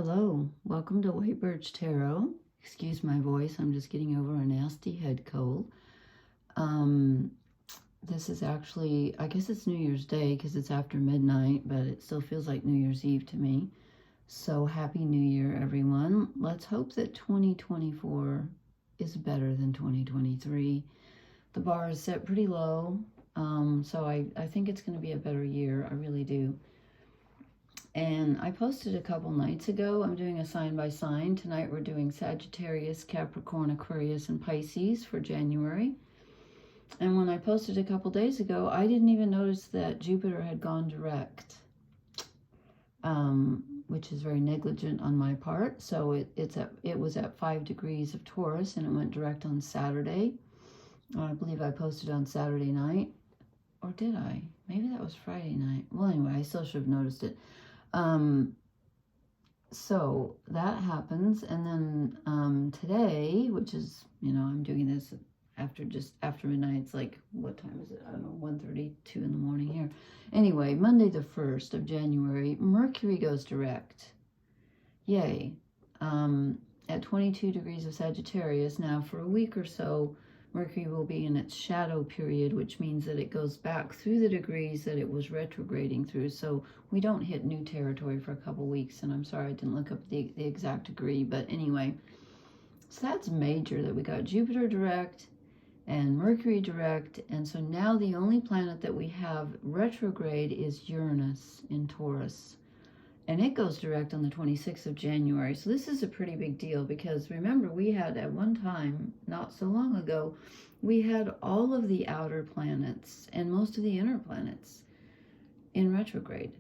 Hello, welcome to White Birch Tarot. Excuse my voice, I'm just getting over a nasty head cold. This is actually, I guess it's New Year's Day because it's after midnight, but it still feels like New Year's Eve to me. So happy New Year, everyone. Let's hope that 2024 is better than 2023. The bar is set pretty low, so I think it's going to be a better year. I really do. And I posted a couple nights ago, I'm doing a sign by sign. Tonight we're doing Sagittarius, Capricorn, Aquarius, and Pisces for January. And when I posted a couple days ago, I didn't even notice that Jupiter had gone direct, which is very negligent on my part. So it was at 5 degrees of Taurus, and it went direct on Saturday. I believe I posted on Saturday night. Or did I? Maybe that was Friday night. Well, anyway, I still should have noticed it. So that happens, and then today, which is, I'm doing this after midnight. It's like, what time is it? I don't know, 1:32 in the morning here. Anyway, Monday the 1st of January, Mercury goes direct. Yay. At 22 degrees of Sagittarius. Now, for a week or so, Mercury will be in its shadow period, which means that it goes back through the degrees that it was retrograding through. So we don't hit new territory for a couple weeks. And I'm sorry I didn't look up the exact degree. But anyway, so that's major that we got Jupiter direct and Mercury direct. And so now the only planet that we have retrograde is Uranus in Taurus. And it goes direct on the 26th of January. So this is a pretty big deal because remember, we had at one time, not so long ago, we had all of the outer planets and most of the inner planets in retrograde.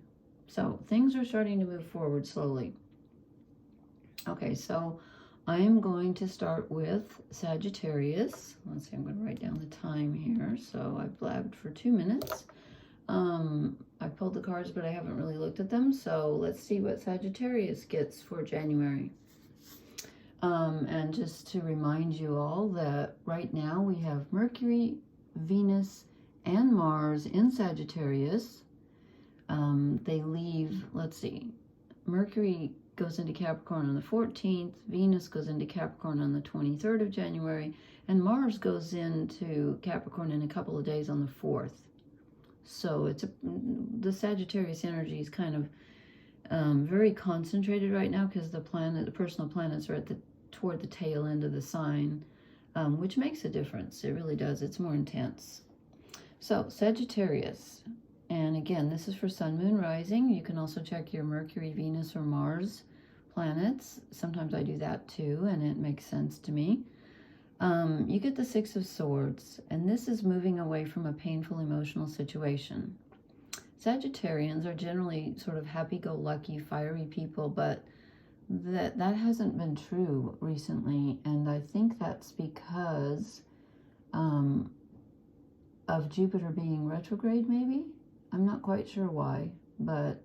So things are starting to move forward slowly. Okay, so I am going to start with Sagittarius. Let's see, I'm going to write down the time here. So I blabbed for 2 minutes. I pulled the cards, but I haven't really looked at them. So let's see what Sagittarius gets for January. And just to remind you all that right now we have Mercury, Venus, and Mars in Sagittarius. They leave, let's see, Mercury goes into Capricorn on the 14th, Venus goes into Capricorn on the 23rd of January, and Mars goes into Capricorn in a couple of days on the 4th. So the Sagittarius energy is kind of very concentrated right now because the personal planets are toward the tail end of the sign, which makes a difference. It really does. It's more intense. So Sagittarius, and again, this is for Sun, Moon, Rising. You can also check your Mercury, Venus, or Mars planets. Sometimes I do that too, and it makes sense to me. You get the 6 of Swords, and this is moving away from a painful emotional situation. Sagittarians are generally sort of happy-go-lucky, fiery people, but that hasn't been true recently, and I think that's because of Jupiter being retrograde, maybe? I'm not quite sure why, but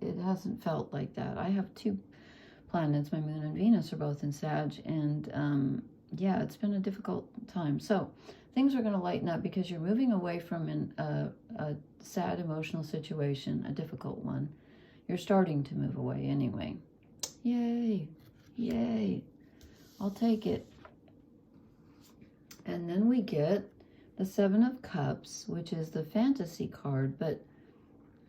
it hasn't felt like that. I have 2 planets, my Moon and Venus are both in Sag, and yeah, it's been a difficult time. So things are going to lighten up because you're moving away from a sad emotional situation, a difficult one. You're starting to move away anyway. Yay. Yay. I'll take it. And then we get the 7 of Cups, which is the fantasy card. But,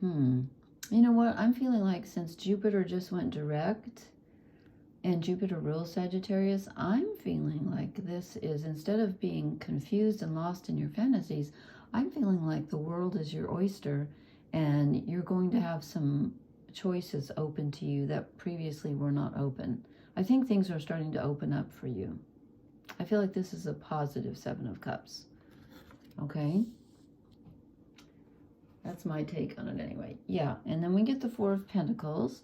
you know what? I'm feeling like since Jupiter just went direct, and Jupiter rules Sagittarius, I'm feeling like this is, instead of being confused and lost in your fantasies, I'm feeling like the world is your oyster and you're going to have some choices open to you that previously were not open. I think things are starting to open up for you. I feel like this is a positive 7 of Cups. Okay? That's my take on it anyway. Yeah, and then we get the 4 of Pentacles.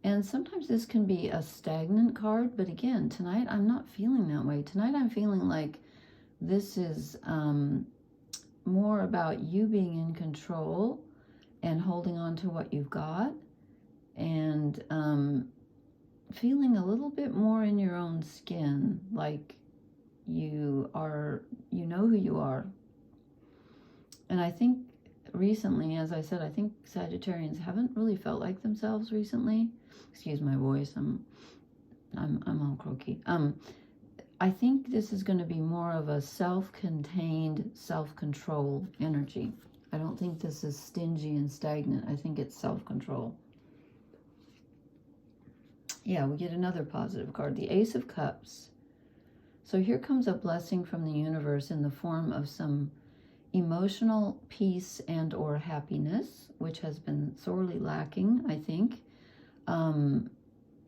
And sometimes this can be a stagnant card, but again, tonight I'm not feeling that way. Tonight I'm feeling like this is more about you being in control and holding on to what you've got and feeling a little bit more in your own skin, like you know who you are. And I think recently, as I said, I think Sagittarians haven't really felt like themselves recently. Excuse my voice. I'm all croaky. I think this is going to be more of a self-contained, self-control energy. I don't think this is stingy and stagnant. I think it's self-control. Yeah, we get another positive card, the Ace of Cups. So here comes a blessing from the universe in the form of some emotional peace and or happiness, which has been sorely lacking, I think.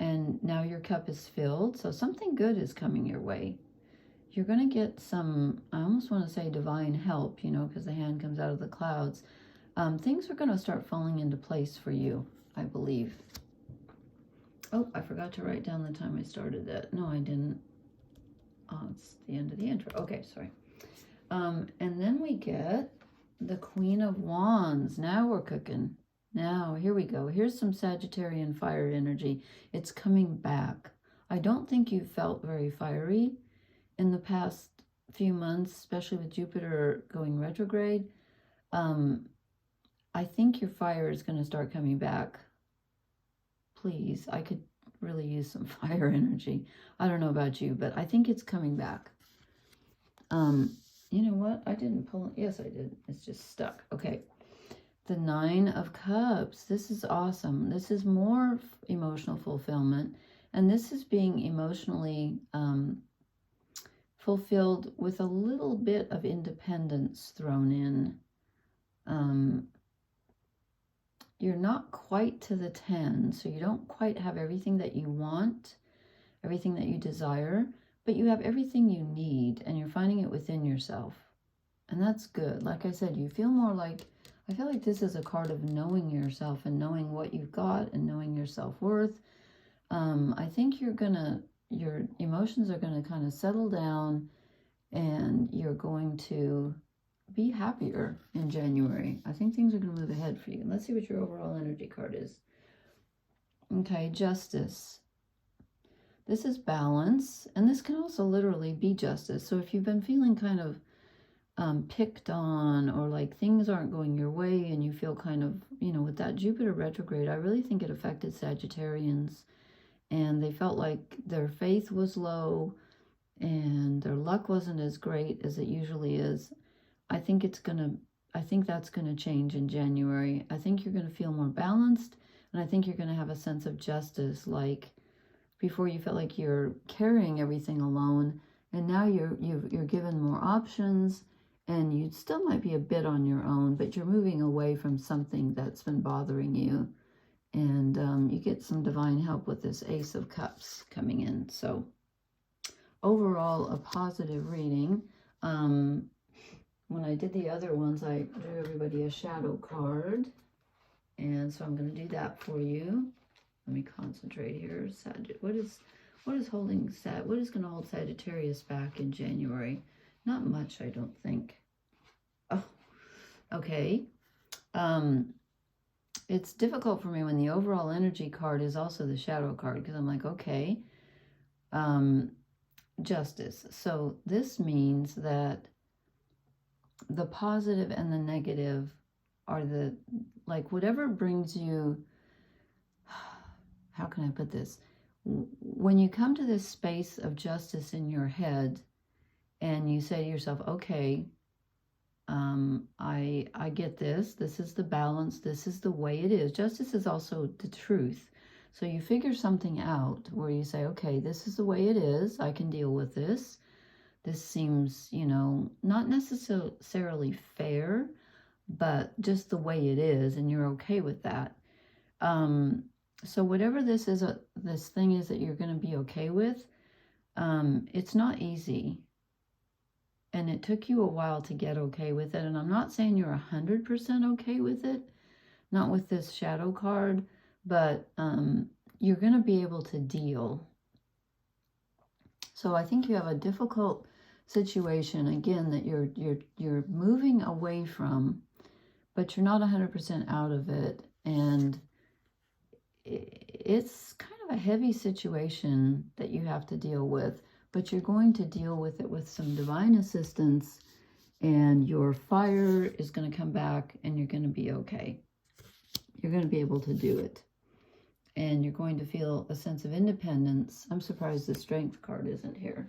And now your cup is filled, so something good is coming your way. You're going to get some, I almost want to say divine help, you know, because the hand comes out of the clouds. Things are going to start falling into place for you, I believe. Oh, I forgot to write down the time I started that. No, I didn't. Oh, it's the end of the intro. Okay, sorry. And then we get the Queen of Wands. Now we're cooking. Now, here we go. Here's some Sagittarian fire energy. It's coming back. I don't think you felt very fiery in the past few months, especially with Jupiter going retrograde. I think your fire is going to start coming back. Please, I could really use some fire energy. I don't know about you, but I think it's coming back. You know what? I didn't pull it. Yes, I did. It's just stuck. Okay. The Nine of Cups. This is awesome. This is more emotional fulfillment. And this is being emotionally fulfilled with a little bit of independence thrown in. You're not quite to the 10, so you don't quite have everything that you want, everything that you desire, but you have everything you need, and you're finding it within yourself. And that's good. Like I said, you feel more like, I feel like this is a card of knowing yourself and knowing what you've got and knowing your self-worth. I think your emotions are going to kind of settle down, and you're going to be happier in January. I think things are going to move ahead for you. Let's see what your overall energy card is. Okay, Justice. This is balance, and this can also literally be justice. So if you've been feeling kind of picked on, or like things aren't going your way and you feel kind of, you know, with that Jupiter retrograde, I really think it affected Sagittarians, and they felt like their faith was low and their luck wasn't as great as it usually is. I think that's going to change in January. I think you're going to feel more balanced, and I think you're going to have a sense of justice. Like before, you felt like you're carrying everything alone, and now you're given more options, and you still might be a bit on your own, but you're moving away from something that's been bothering you, and you get some divine help with this Ace of Cups coming in. So overall, a positive reading. When I did the other ones, I drew everybody a shadow card. And so I'm going to do that for you. Let me concentrate here. What is going to hold Sagittarius back in January? Not much, I don't think. Oh, okay. It's difficult for me when the overall energy card is also the shadow card, because I'm like, okay, Justice. So this means that the positive and the negative are like whatever brings you, how can I put this? When you come to this space of justice in your head and you say to yourself, okay, I get this. This is the balance. This is the way it is. Justice is also the truth. So you figure something out where you say, okay, this is the way it is. I can deal with this. This seems, you know, not necessarily fair, but just the way it is, and you're okay with that. So whatever this thing is that you're going to be okay with, it's not easy. And it took you a while to get okay with it. And I'm not saying you're 100% okay with it, not with this shadow card, but you're going to be able to deal. So I think you have a difficult situation, again, that you're moving away from, but you're not 100% out of it. And it's kind of a heavy situation that you have to deal with, but you're going to deal with it with some divine assistance, and your fire is going to come back, and you're going to be okay. You're going to be able to do it. And you're going to feel a sense of independence. I'm surprised the Strength card isn't here.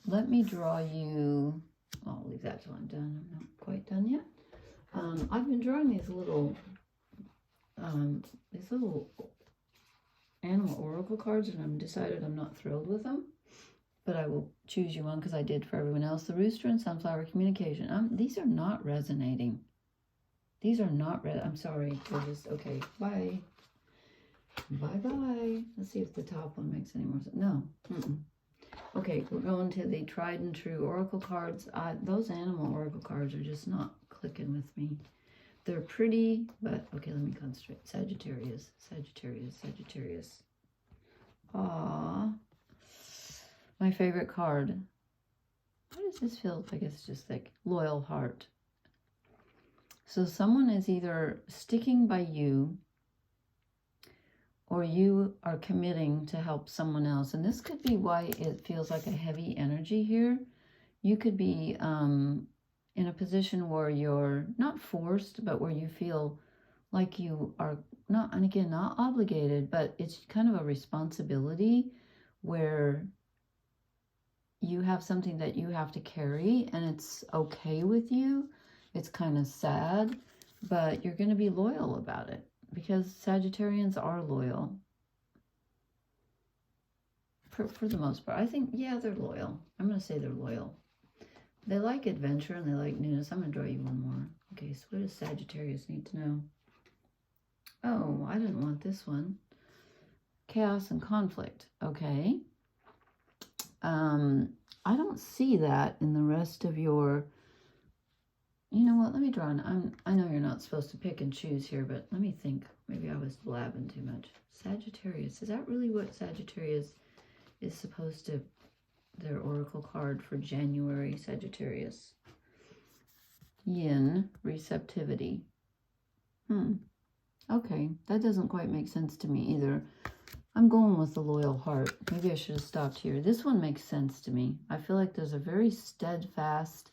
Let me draw you... I'll leave that till I'm done. I'm not quite done yet. I've been drawing these little animal oracle cards, and I've decided I'm not thrilled with them. But I will choose you one because I did for everyone else. The Rooster and Sunflower Communication. These are not resonating. These are not I'm sorry. They're just... Okay, bye. Bye-bye. Let's see if the top one makes any more sense. No. Okay, we're going to the tried and true oracle cards. Those animal oracle cards are just not clicking with me. They're pretty, but... Okay, let me concentrate. Sagittarius. Sagittarius. Sagittarius. Aww. My favorite card. Why does this feel like it's just like loyal heart? So someone is either sticking by you, or you are committing to help someone else. And this could be why it feels like a heavy energy here. You could be in a position where you're not forced, but where you feel like you are not, and again, not obligated, but it's kind of a responsibility where you have something that you have to carry, and it's okay with you. It's kind of sad, but you're going to be loyal about it, because Sagittarians are loyal. For the most part. I think, yeah, they're loyal. I'm going to say they're loyal. They like adventure and they like newness. I'm going to draw you one more. Okay, so what does Sagittarius need to know? Oh, I didn't want this one. Chaos and conflict. Okay. I don't see that in the rest of your... You know what? Let me draw I know you're not supposed to pick and choose here, but let me think. Maybe I was blabbing too much. Sagittarius. Is that really what Sagittarius is supposed to... Their oracle card for January? Sagittarius. Yin. Receptivity. Okay. That doesn't quite make sense to me either. I'm going with the loyal heart. Maybe I should have stopped here. This one makes sense to me. I feel like there's a very steadfast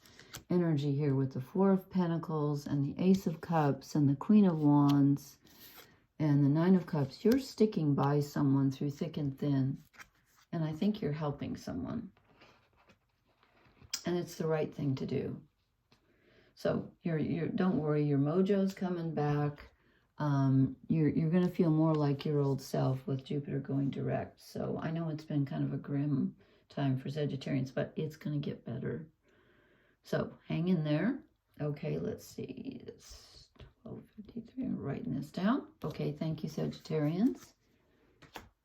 energy here with the Four of Pentacles and the Ace of Cups and the Queen of Wands and the Nine of Cups. You're sticking by someone through thick and thin, and I think you're helping someone, and it's the right thing to do. So you're don't worry, your mojo's coming back. You're going to feel more like your old self with Jupiter going direct. So I know it's been kind of a grim time for Sagittarians, but it's going to get better. So hang in there. Okay, let's see. It's 12:53. I'm writing this down. Okay, thank you, Sagittarians.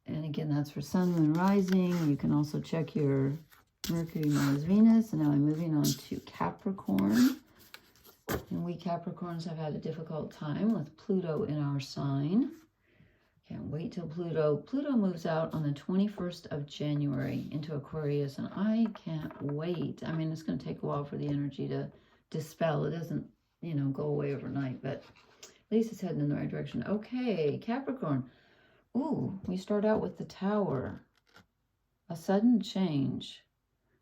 And again, that's for Sun, Moon, Rising. You can also check your Mercury, Mars, Venus. And now I'm moving on to Capricorn. And we Capricorns have had a difficult time with Pluto in our sign. Can't wait till Pluto moves out on the 21st of January into Aquarius, and I can't wait. I mean, it's going to take a while for the energy to dispel. It doesn't, go away overnight, but at least it's heading in the right direction. Okay, Capricorn. Ooh, we start out with the Tower. A sudden change.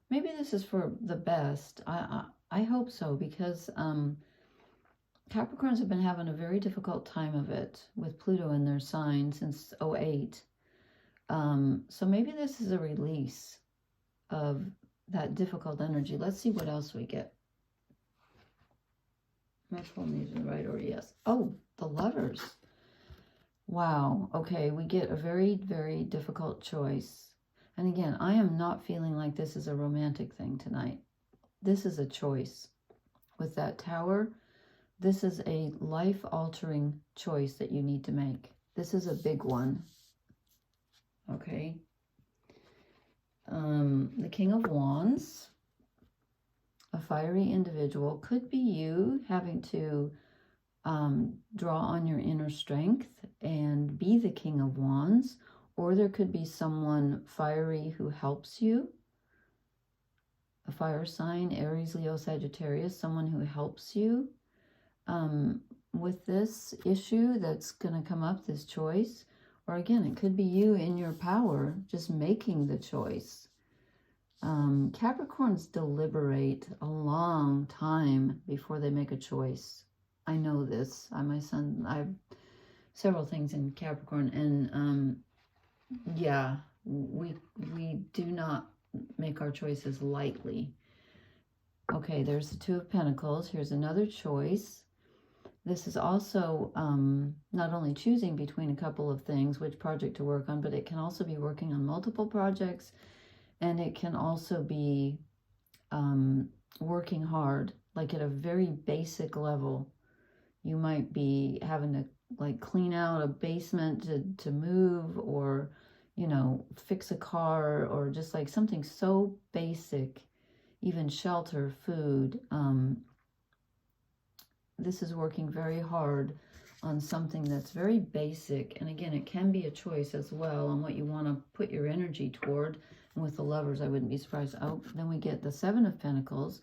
Maybe this is for the best. I hope so, because Capricorns have been having a very difficult time of it with Pluto in their sign since 2008. So maybe this is a release of that difficult energy. Let's see what else we get. Am I pulling these in the right order? Yes. Oh, the Lovers. Wow. Okay, we get a very, very difficult choice. And again, I am not feeling like this is a romantic thing tonight. This is a choice. With that Tower, this is a life-altering choice that you need to make. This is a big one. Okay. The King of Wands, a fiery individual, could be you having to draw on your inner strength and be the King of Wands, or there could be someone fiery who helps you. A fire sign, Aries, Leo, Sagittarius, someone who helps you with this issue that's going to come up, this choice. Or again, it could be you in your power, just making the choice. Capricorns deliberate a long time before they make a choice. I know this. My son, I have several things in Capricorn, and yeah, we do not make our choices lightly. Okay, there's the Two of Pentacles. Here's another choice. This is also not only choosing between a couple of things, which project to work on, but it can also be working on multiple projects, and it can also be working hard, like at a very basic level. You might be having to like clean out a basement to move, or, you know, fix a car, or just like something so basic, even shelter, food. This is working very hard on something that's very basic. And again, it can be a choice as well on what you want to put your energy toward. And with the Lovers, I wouldn't be surprised. Oh, then we get the Seven of Pentacles.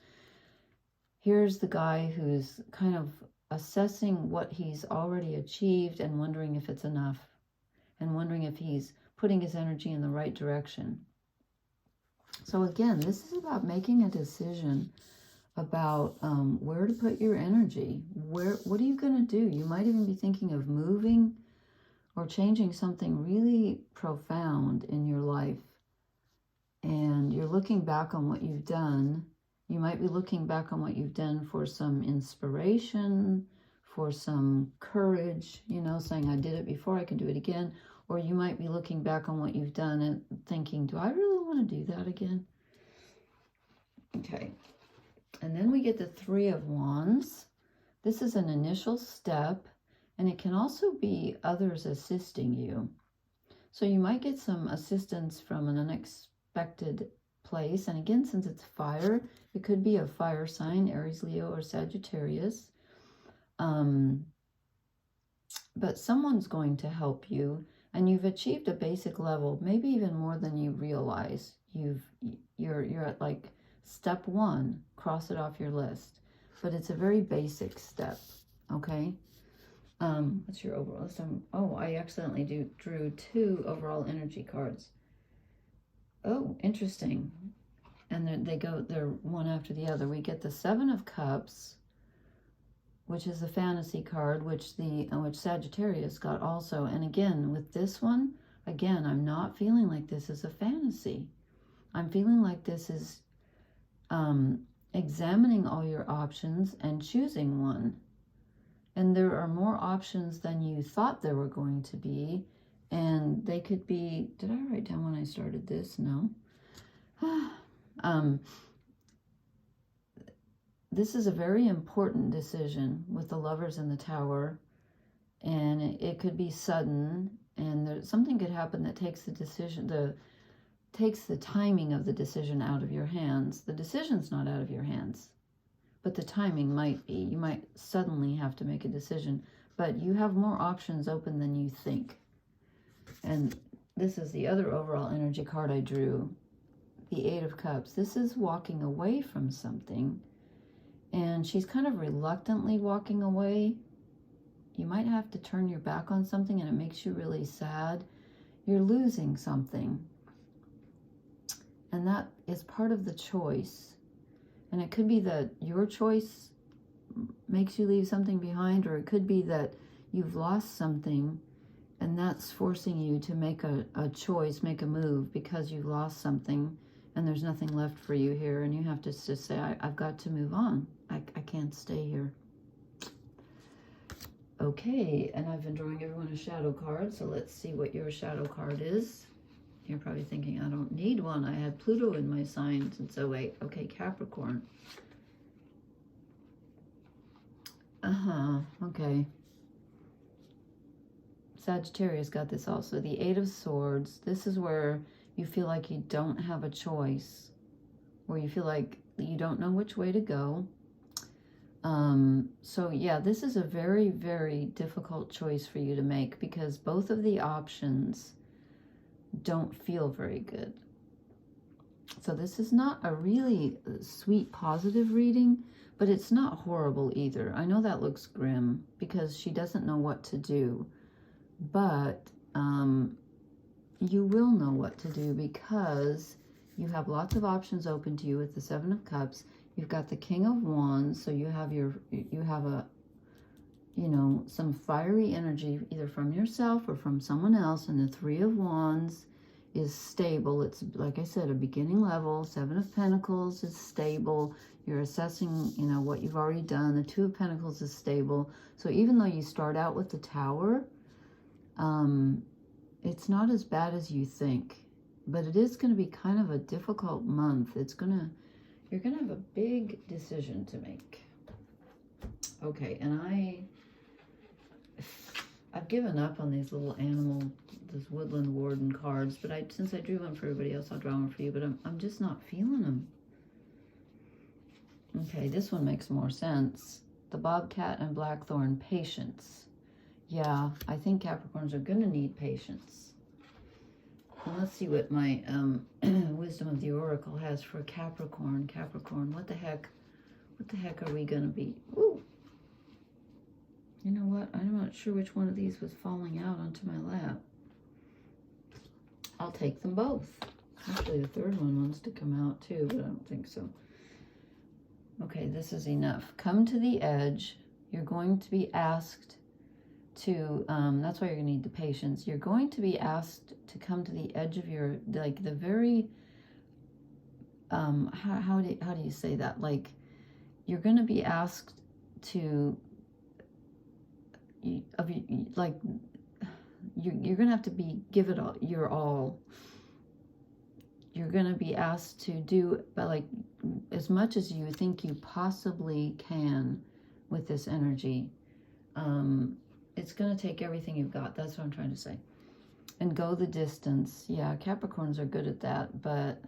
Here's the guy who's kind of assessing what he's already achieved and wondering if it's enough, and wondering if he's putting his energy in the right direction. So again, this is about making a decision about where to put your energy. What are you going to do? You might even be thinking of moving or changing something really profound in your life. And you're looking back on what you've done. You might be looking back on what you've done for some inspiration, for some courage, you know, saying, I did it before, I can do it again. Or you might be looking back on what you've done and thinking, do I really want to do that again? Okay. And then we get the Three of Wands. This is an initial step, and it can also be others assisting you. So you might get some assistance from an unexpected place. And again, since it's fire, it could be a fire sign, Aries, Leo, or Sagittarius. But someone's going to help you, and you've achieved a basic level, maybe even more than you realize. You're at like step 1, cross it off your list. But it's a very basic step, okay? What's your overall list? Oh, I accidentally drew 2 overall energy cards. Oh, interesting. And they're one after the other. We get the Seven of Cups, which is the fantasy card, which Sagittarius got also. And again, with this one, again, I'm not feeling like this is a fantasy. I'm feeling like this is examining all your options and choosing one. And there are more options than you thought there were going to be. And they could be, did I write down when I started this? No. This is a very important decision with the Lovers in the Tower. And it could be sudden. And something could happen that takes the decision, takes the timing of the decision out of your hands. The decision's not out of your hands, but the timing might be. You might suddenly have to make a decision, but you have more options open than you think. And this is the other overall energy card I drew, the Eight of Cups. This is walking away from something, and she's kind of reluctantly walking away. You might have to turn your back on something, and it makes you really sad. You're losing something. And that is part of the choice. And it could be that your choice makes you leave something behind, or it could be that you've lost something and that's forcing you to make a choice, make a move because you've lost something and there's nothing left for you here. And you have to just say, I've got to move on. I can't stay here. Okay, and I've been drawing everyone a shadow card. So let's see what your shadow card is. You're probably thinking, I don't need one. I had Pluto in my sign since 08. Okay, Capricorn. Okay. Sagittarius got this also. The Eight of Swords. This is where you feel like you don't have a choice. Where you feel like you don't know which way to go. So yeah, this is a very, very difficult choice for you to make because both of the options don't feel very good. So this is not a really sweet, positive reading, but it's not horrible either. I know that looks grim because she doesn't know what to do, but you will know what to do because You have lots of options open to you with the Seven of Cups. You've got the King of Wands, so you have a, you know, some fiery energy either from yourself or from someone else. And the Three of Wands is stable. It's, like I said, a beginning level. Seven of Pentacles is stable. You're assessing, you know, what you've already done. The Two of Pentacles is stable. So even though you start out with the Tower, it's not as bad as you think. But it is going to be kind of a difficult month. You're going to have a big decision to make. Okay, and I've given up on these little this woodland warden cards, but since I drew one for everybody else, I'll draw one for you, but I'm just not feeling them. Okay, this one makes more sense. The Bobcat and Blackthorn, patience. Yeah, I think Capricorns are going to need patience. And let's see what my Wisdom of the Oracle has for Capricorn. Capricorn, what the heck are we going to be? Ooh. You know what? I'm not sure which one of these was falling out onto my lap. I'll take them both. Actually, the third one wants to come out too, but I don't think so. Okay, this is enough. Come to the edge. You're going to be asked to, that's why you're going to need the patience. You're going to be asked to come to the edge of your, like the very, how do you say that? Like, you're going to be asked to, you're going to have to give it all, your all. You're going to be asked to do, but like, as much as you think you possibly can with this energy. It's going to take everything you've got. That's what I'm trying to say. And go the distance. Yeah, Capricorns are good at that, but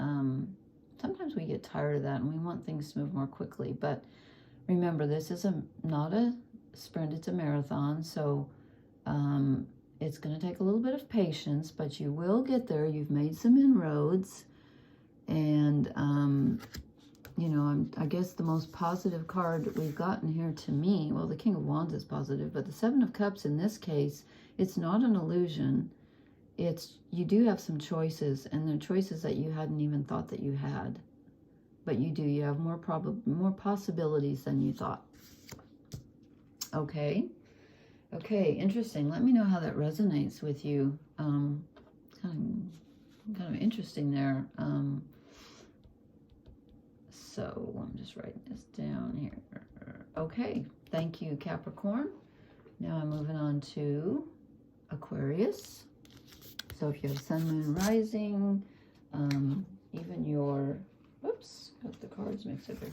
sometimes we get tired of that and we want things to move more quickly. But remember, this is not a sprint, it's a marathon. So it's going to take a little bit of patience, but you will get there. You've made some inroads. And, you know, I guess the most positive card that we've gotten here to me, well, the King of Wands is positive, but the Seven of Cups in this case, it's not an illusion. You do have some choices, and they're choices that you hadn't even thought that you had. But you do. You have more possibilities than you thought. Okay. Okay, interesting. Let me know how that resonates with you. Kind of interesting there. So I'm just writing this down here. Okay, thank you, Capricorn. Now I'm moving on to Aquarius. So if you have Sun, Moon, Rising, even your, whoops, got the cards mixed up here.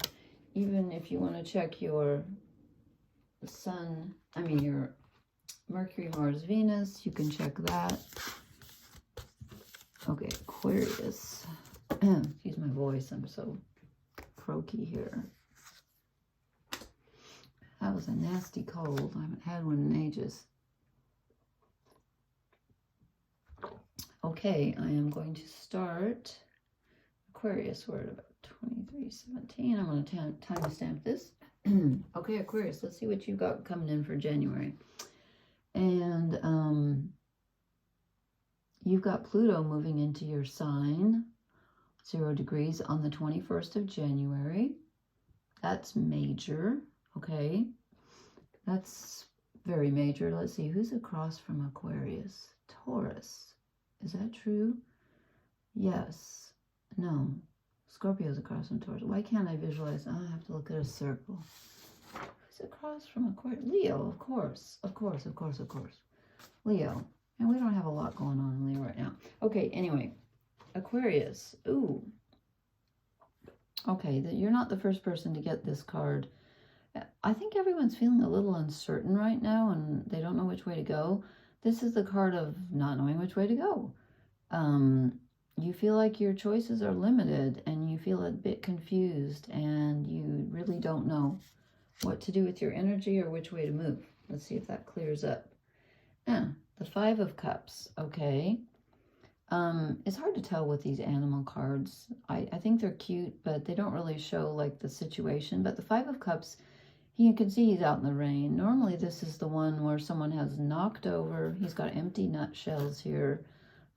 Even if you want to check your your Mercury, Mars, Venus, you can check that. Okay, Aquarius. Excuse my voice, I'm so croaky here. That was a nasty cold. I haven't had one in ages. Okay, I am going to start Aquarius. We're at about 23:17. I'm going to timestamp this. Okay, Aquarius, let's see what you got coming in for January. And you've got Pluto moving into your sign, 0 degrees on the 21st of January. That's major, okay? That's very major. Let's see, who's across from Aquarius? Taurus. Is that true? Yes. No. Scorpio's across from Taurus. Why can't I visualize? Oh, I have to look at a circle. Who's across from Aquarius? Leo, of course. Of course. Leo. And we don't have a lot going on in Leo right now. Okay, anyway. Aquarius. Ooh. Okay, you're not the first person to get this card. I think everyone's feeling a little uncertain right now and they don't know which way to go. This is the card of not knowing which way to go. You feel like your choices are limited and you feel a bit confused and you really don't know what to do with your energy or which way to move. Let's see if that clears up. The Five of Cups, okay. It's hard to tell with these animal cards. I think they're cute, but they don't really show like the situation. But the Five of Cups, you can see he's out in the rain. Normally this is the one where someone has knocked over. He's got empty nutshells here.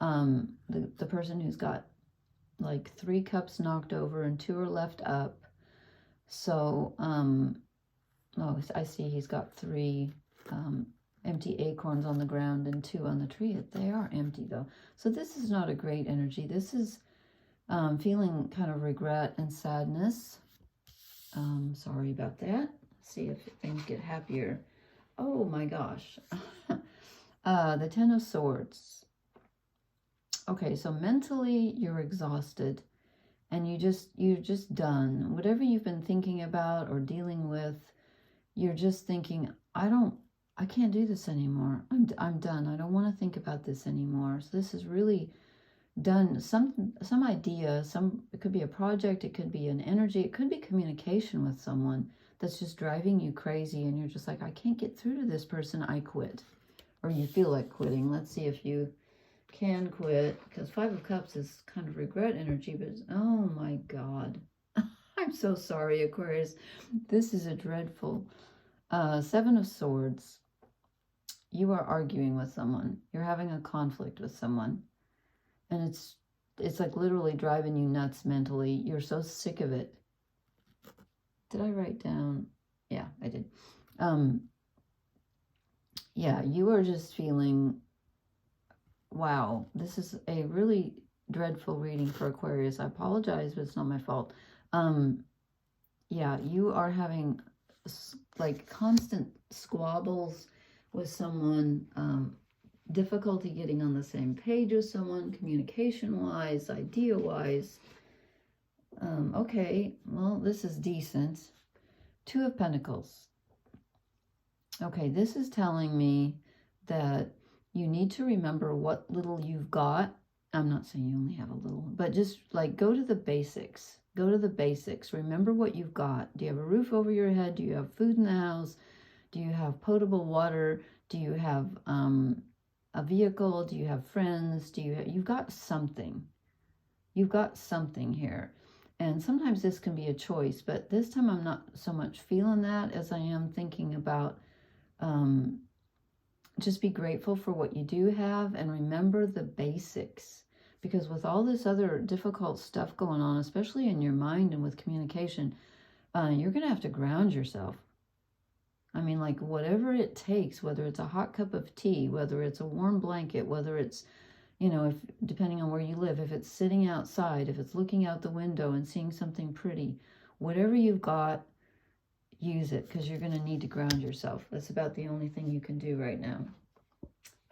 The person who's got like 3 cups knocked over and 2 are left up. So, oh, I see he's got 3 empty acorns on the ground and 2 on the tree. They are empty though. So this is not a great energy. This is feeling kind of regret and sadness. Sorry about that. See if things get happier. Oh my gosh. The 10 of Swords. Okay, so mentally you're exhausted and you're just done. Whatever you've been thinking about or dealing with, you're just thinking, I can't do this anymore. I'm done. I don't want to think about this anymore. So this is really done. Some idea, it could be a project, it could be an energy, it could be communication with someone that's just driving you crazy and you're just like, I can't get through to this person, I quit. Or you feel like quitting. Let's see if you can quit, because 5 of Cups is kind of regret energy, but oh my God. I'm so sorry, Aquarius. This is a dreadful 7 of Swords. You are arguing with someone. You're having a conflict with someone. And it's like literally driving you nuts mentally. You're so sick of it. Did I write down? Yeah, I did. Yeah, you are just feeling, wow, this is a really dreadful reading for Aquarius. I apologize, but it's not my fault. Yeah, you are having like constant squabbles with someone, difficulty getting on the same page with someone, communication-wise, idea-wise. Okay, well, this is decent. 2 of Pentacles. Okay, this is telling me that you need to remember what little you've got. I'm not saying you only have a little, but just like go to the basics. Go to the basics. Remember what you've got. Do you have a roof over your head? Do you have food in the house? Do you have potable water? Do you have a vehicle? Do you have friends? You've got something. You've got something here. And sometimes this can be a choice, but this time I'm not so much feeling that as I am thinking about just be grateful for what you do have and remember the basics. Because with all this other difficult stuff going on, especially in your mind and with communication, you're going to have to ground yourself. I mean, like whatever it takes, whether it's a hot cup of tea, whether it's a warm blanket, whether it's, you know, if depending on where you live, if it's sitting outside, if it's looking out the window and seeing something pretty, whatever you've got, use it, because you're going to need to ground yourself. That's about the only thing you can do right now.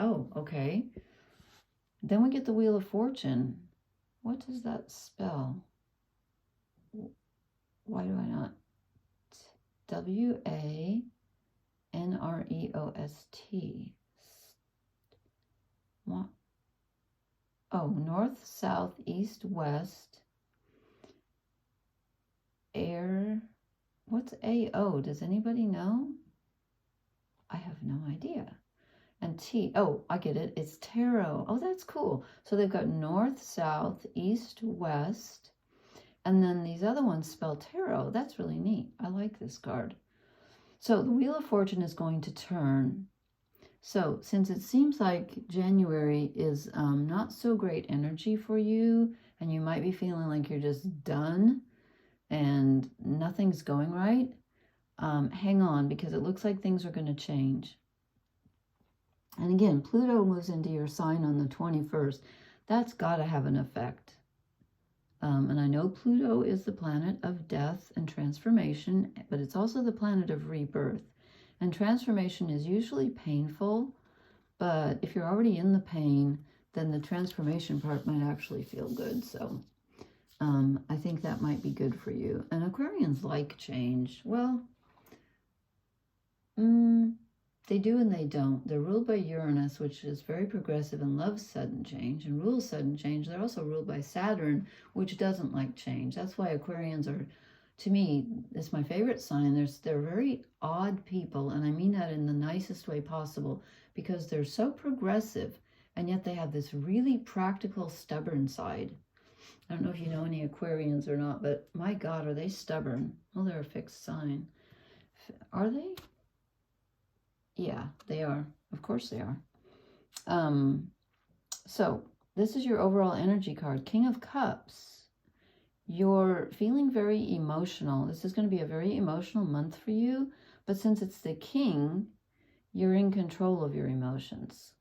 Oh, okay. Then we get the Wheel of Fortune. What does that spell? Why do I not? W-A-N-R-E-O-S-T. What? Oh, north, south, east, west. Air. What's A-O? Does anybody know? I have no idea. And T, oh, I get it. It's tarot. Oh, that's cool. So they've got north, south, east, west. And then these other ones spell tarot. That's really neat. I like this card. So the Wheel of Fortune is going to turn. So since it seems like January is not so great energy for you, and you might be feeling like you're just done and nothing's going right, hang on, because it looks like things are going to change. And again, Pluto moves into your sign on the 21st. That's got to have an effect. And I know Pluto is the planet of death and transformation, but it's also the planet of rebirth. And transformation is usually painful, but if you're already in the pain, then the transformation part might actually feel good. So I think that might be good for you. And Aquarians like change. Well, they do and they don't. They're ruled by Uranus, which is very progressive and loves sudden change and rules sudden change. They're also ruled by Saturn, which doesn't like change. That's why Aquarians are, to me, it's my favorite sign. They're very odd people, and I mean that in the nicest way possible, because they're so progressive, and yet they have this really practical, stubborn side. I don't know if you know any Aquarians or not, but my God, are they stubborn? Well, they're a fixed sign. Are they? Yeah, they are. Of course they are. So this is your overall energy card. King of Cups. You're feeling very emotional. This is going to be a very emotional month for you. But since it's the king, you're in control of your emotions,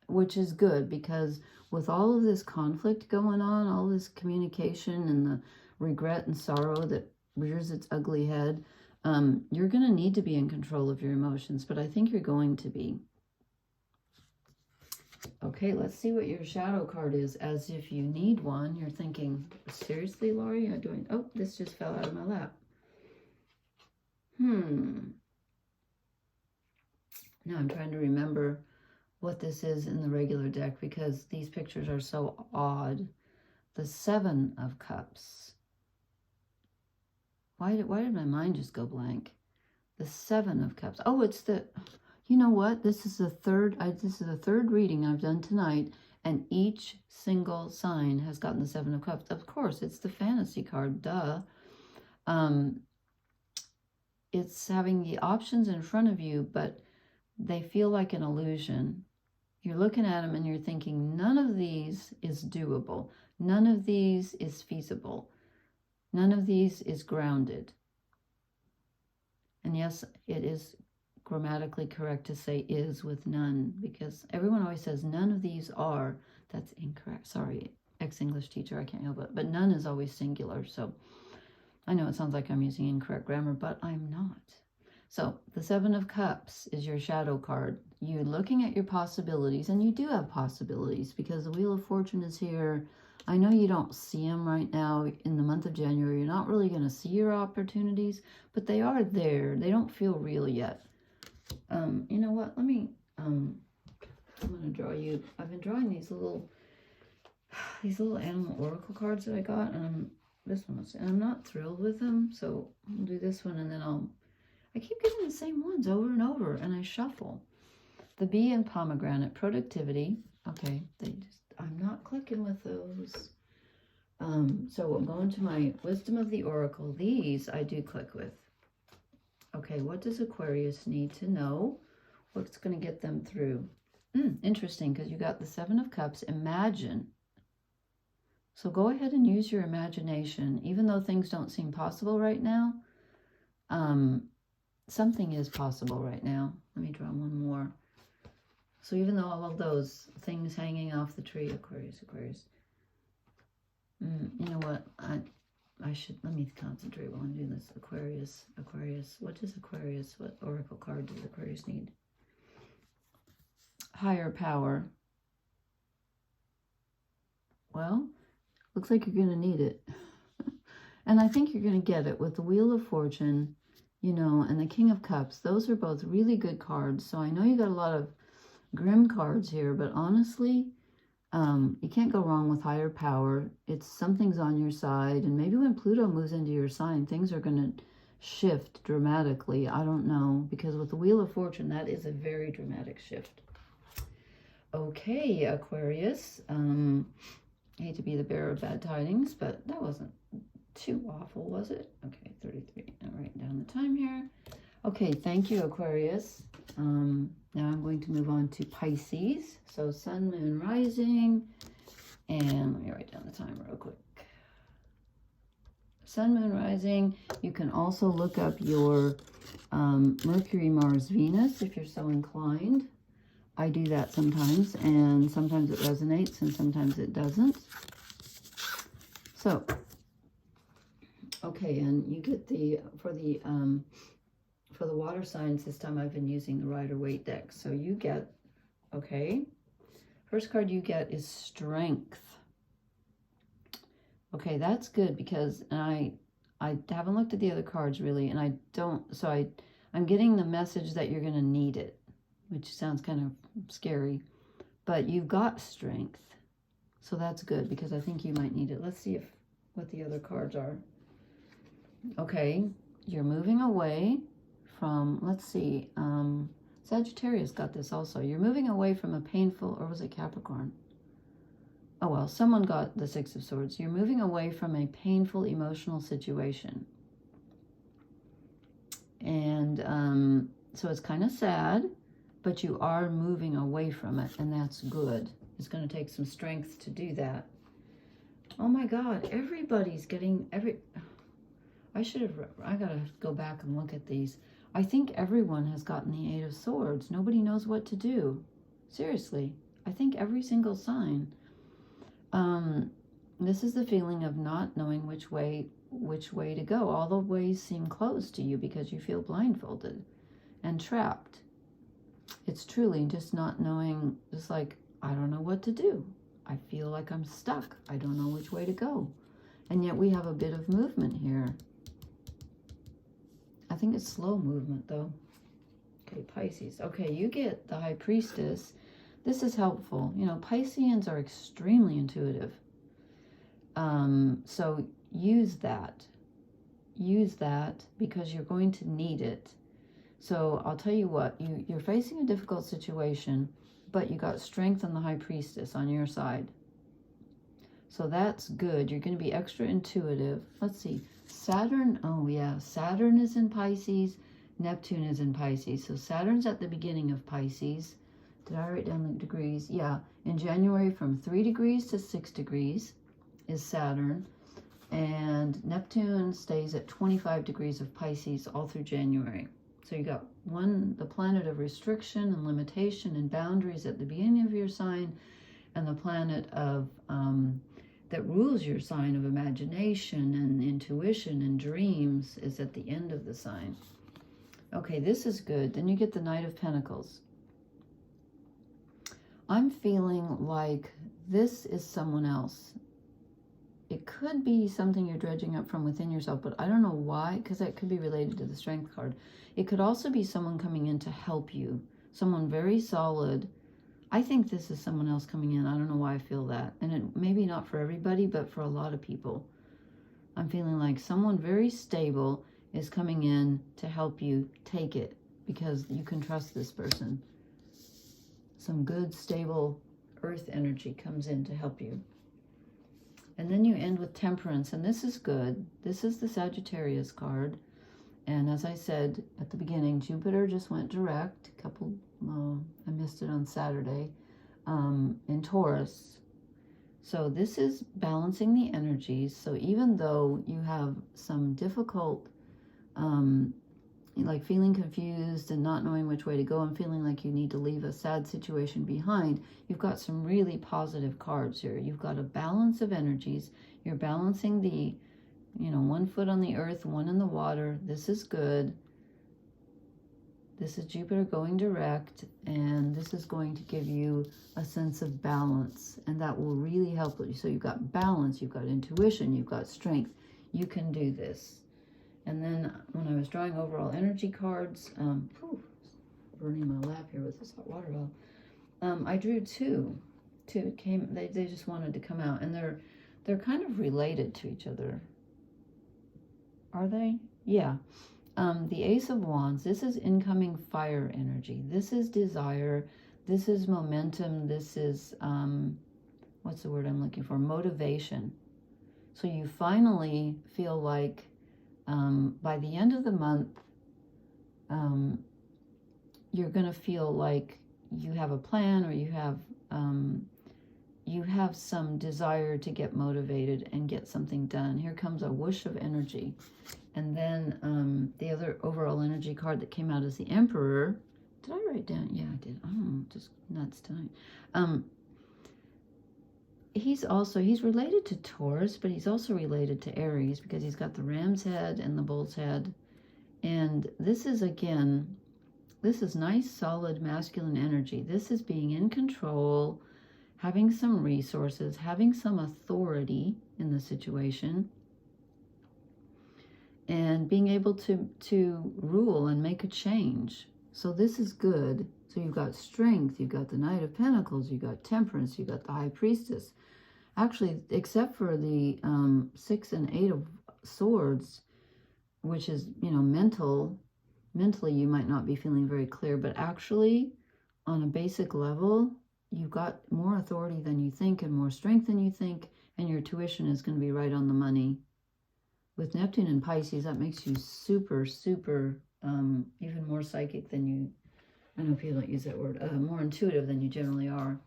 which is good, because with all of this conflict going on, all this communication and the regret and sorrow that rears its ugly head, you're going to need to be in control of your emotions, but I think you're going to be. Okay, let's see what your shadow card is, as if you need one. You're thinking, seriously, Laurie, you're doing... Oh, this just fell out of my lap. Now I'm trying to remember what this is in the regular deck, because these pictures are so odd. The Seven of Cups. Why did my mind just go blank? The Seven of Cups. Oh, it's the... You know what? This is the third reading I've done tonight, and each single sign has gotten the Seven of Cups. Of course, it's the fantasy card, duh. It's having the options in front of you, but they feel like an illusion. You're looking at them and you're thinking, none of these is doable. None of these is feasible. None of these is grounded. And yes, it is grammatically correct to say is with none, because everyone always says none of these are. That's incorrect. Sorry, ex-English teacher, I can't help it. But none is always singular. So I know it sounds like I'm using incorrect grammar, but I'm not. So the Seven of Cups is your shadow card. You're looking at your possibilities, and you do have possibilities, because the Wheel of Fortune is here. I know you don't see them right now in the month of January. You're not really going to see your opportunities, but they are there. They don't feel real yet. You know what? Let me, I'm going to draw you. I've been drawing these little animal oracle cards that I got, and I'm not thrilled with them. So I'll do this one, and then I keep getting the same ones over and over, and I shuffle. The Bee and Pomegranate, productivity. Okay, I'm not clicking with those. So I'm going to my Wisdom of the Oracle. These I do click with. Okay, what does Aquarius need to know? What's going to get them through? Interesting, because you got the Seven of Cups. Imagine. So go ahead and use your imagination. Even though things don't seem possible right now, something is possible right now. Let me draw one more. So even though all of those things hanging off the tree, Aquarius. You know what? Let me concentrate while I'm doing this. Aquarius. What does Aquarius, what oracle card does Aquarius need? Higher power. Well, looks like you're going to need it. And I think you're going to get it with the Wheel of Fortune, you know, and the King of Cups. Those are both really good cards. So I know you got a lot of grim cards here, but honestly, you can't go wrong with higher power. It's something's on your side, and maybe when Pluto moves into your sign, things are going to shift dramatically. I don't know, because with the Wheel of Fortune, that is a very dramatic shift. Okay, Aquarius. I hate to be the bearer of bad tidings, but that wasn't too awful, was it? Okay, 33. I'll write down the time here. Okay, thank you, Aquarius. Now I'm going to move on to Pisces. So Sun, Moon, Rising. And let me write down the time real quick. Sun, Moon, Rising. You can also look up your Mercury, Mars, Venus if you're so inclined. I do that sometimes, and sometimes it resonates and sometimes it doesn't. So, okay, and you get for the water signs, this time I've been using the Rider-Waite deck. So you get, okay, first card you get is Strength. Okay, that's good, because I haven't looked at the other cards really, and I don't, so I'm getting the message that you're going to need it, which sounds kind of scary, but you've got Strength. So that's good, because I think you might need it. Let's see what the other cards are. Okay, you're moving away from, let's see, Sagittarius got this also. You're moving away from a painful, or was it Capricorn? Oh, well, someone got the Six of Swords. You're moving away from a painful emotional situation. And so it's kind of sad, but you are moving away from it, and that's good. It's going to take some strength to do that. Oh my God, everybody's getting I gotta go back and look at these. I think everyone has gotten the Eight of Swords. Nobody knows what to do. Seriously, I think every single sign. This is the feeling of not knowing which way to go. All the ways seem closed to you because you feel blindfolded and trapped. It's truly just not knowing, just like, I don't know what to do. I feel like I'm stuck. I don't know which way to go. And yet we have a bit of movement here. I think it's slow movement though. Okay, Pisces. Okay, you get the High Priestess. This is helpful. You know, Pisceans are extremely intuitive. So use that. Use that because you're going to need it. So I'll tell you what, you're facing a difficult situation, but you got strength on the High Priestess on your side. So that's good. You're going to be extra intuitive. Let's see. Saturn, oh yeah, Saturn is in Pisces. Neptune is in Pisces. So Saturn's at the beginning of Pisces. Did I write down the degrees? Yeah. In January from 3 degrees to 6 degrees is Saturn. And Neptune stays at 25 degrees of Pisces all through January. So you got the planet of restriction and limitation and boundaries at the beginning of your sign, and the planet of that rules your sign of imagination and intuition and dreams is at the end of the sign. Okay, this is good. Then you get the Knight of Pentacles. I'm feeling like this is someone else. It could be something you're dredging up from within yourself, but I don't know why, because that could be related to the Strength card. It could also be someone coming in to help you, someone very solid. I think this is someone else coming in. I don't know why I feel that. And it maybe not for everybody, but for a lot of people. I'm feeling like someone very stable is coming in to help you take it because you can trust this person. Some good, stable earth energy comes in to help you. And then you end with Temperance, and this is good. This is the Sagittarius card. And as I said at the beginning, Jupiter just went direct. I missed it on Saturday, in Taurus. So this is balancing the energies. So even though you have some difficult, like feeling confused and not knowing which way to go and feeling like you need to leave a sad situation behind, you've got some really positive cards here. You've got a balance of energies. You're balancing the, one foot on the earth, one in the water. This is good. This is Jupiter going direct, and this is going to give you a sense of balance, and that will really help you. So you've got balance, you've got intuition, you've got strength. You can do this. And then when I was drawing overall energy cards, burning my lap here with this hot water bottle, I drew two. Two came. They just wanted to come out, and they're kind of related to each other. Are they? Yeah. The Ace of Wands, this is incoming fire energy. This is desire. This is momentum. This is, what's the word I'm looking for? Motivation. So you finally feel like by the end of the month, you're going to feel like you have a plan, or you have some desire to get motivated and get something done. Here comes a whoosh of energy. And then the other overall energy card that came out is the Emperor. Did I write down? Yeah, I did. Oh, just nuts tonight. He's related to Taurus, but he's also related to Aries because he's got the ram's head and the bull's head. And this is, again, this is nice, solid, masculine energy. This is being in control, having some resources, having some authority in the situation, and being able to rule and make a change. So this is good. So you've got strength, you've got the Knight of Pentacles, you've got Temperance, you've got the High Priestess. Actually, except for the 6 and 8 of Swords, which is, mentally you might not be feeling very clear, but actually on a basic level, you've got more authority than you think and more strength than you think, and your tuition is going to be right on the money. With Neptune and Pisces, that makes you super, super, even more psychic than you, I know people don't use that word, more intuitive than you generally are.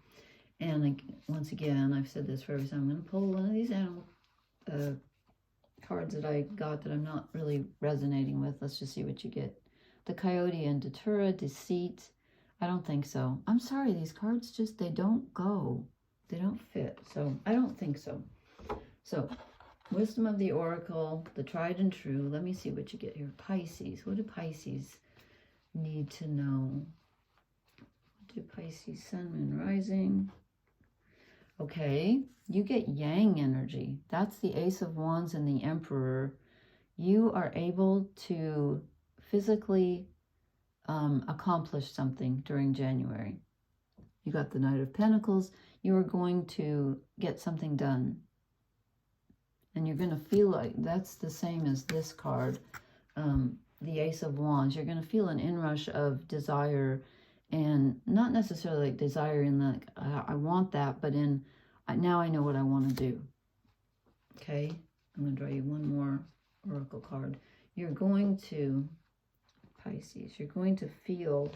And like, once again, I've said this for every time, I'm going to pull one of these animal cards that I got that I'm not really resonating with. Let's just see what you get. The Coyote and Datura, Deceit. I don't think so. I'm sorry, these cards just, they don't go. They don't fit. So I don't think so. So Wisdom of the Oracle, the Tried and True. Let me see what you get here. Pisces. What do Pisces need to know? What do Pisces, Sun, Moon, Rising? Okay, you get Yang energy. That's the Ace of Wands and the Emperor. You are able to physically accomplish something during January. You got the Knight of Pentacles. You are going to get something done. And you're going to feel like that's the same as this card, the Ace of Wands. You're going to feel an inrush of desire, and not necessarily like desire in the, I want that, but in, now I know what I want to do. Okay, I'm going to draw you one more oracle card. You're going to, Pisces, you're going to feel,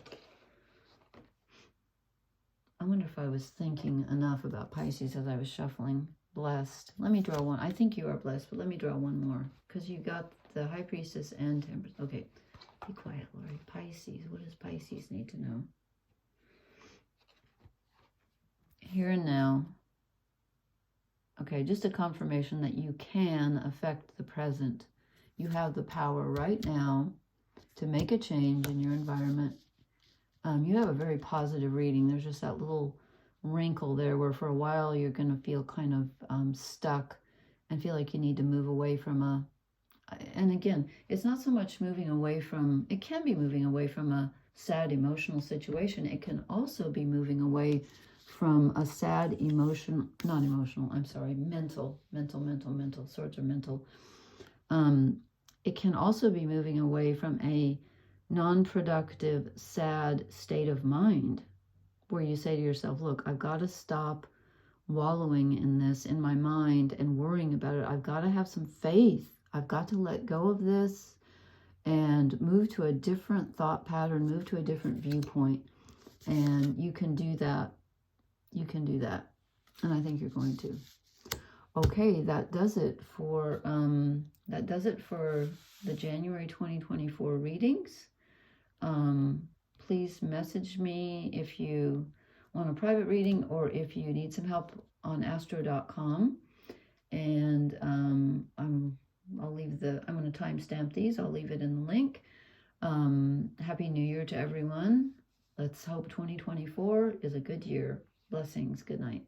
I wonder if I was thinking enough about Pisces as I was shuffling. Blessed. Let me draw one. I think you are blessed, but let me draw one more, because you got the High Priestess and Temperance. Okay, be quiet, Lori. Pisces. What does Pisces need to know? Here and now. Okay, just a confirmation that you can affect the present. You have the power right now to make a change in your environment. You have a very positive reading. There's just that little wrinkle there where for a while you're going to feel kind of stuck and feel like you need to move away from a, and again, it's not so much moving away from, it can be moving away from a sad emotional situation. It can also be moving away from a sad emotion, not emotional, I'm sorry, mental, swords are mental. It can also be moving away from a non-productive, sad state of mind, where you say to yourself, look, I've got to stop wallowing in this in my mind and worrying about it. I've got to have some faith. I've got to let go of this and move to a different thought pattern, move to a different viewpoint. And you can do that. You can do that. And I think you're going to. Okay, that does it for the January 2024 readings. Please message me if you want a private reading or if you need some help on astro.com. And I'm going to timestamp these. I'll leave it in the link. Happy New Year to everyone. Let's hope 2024 is a good year. Blessings. Good night.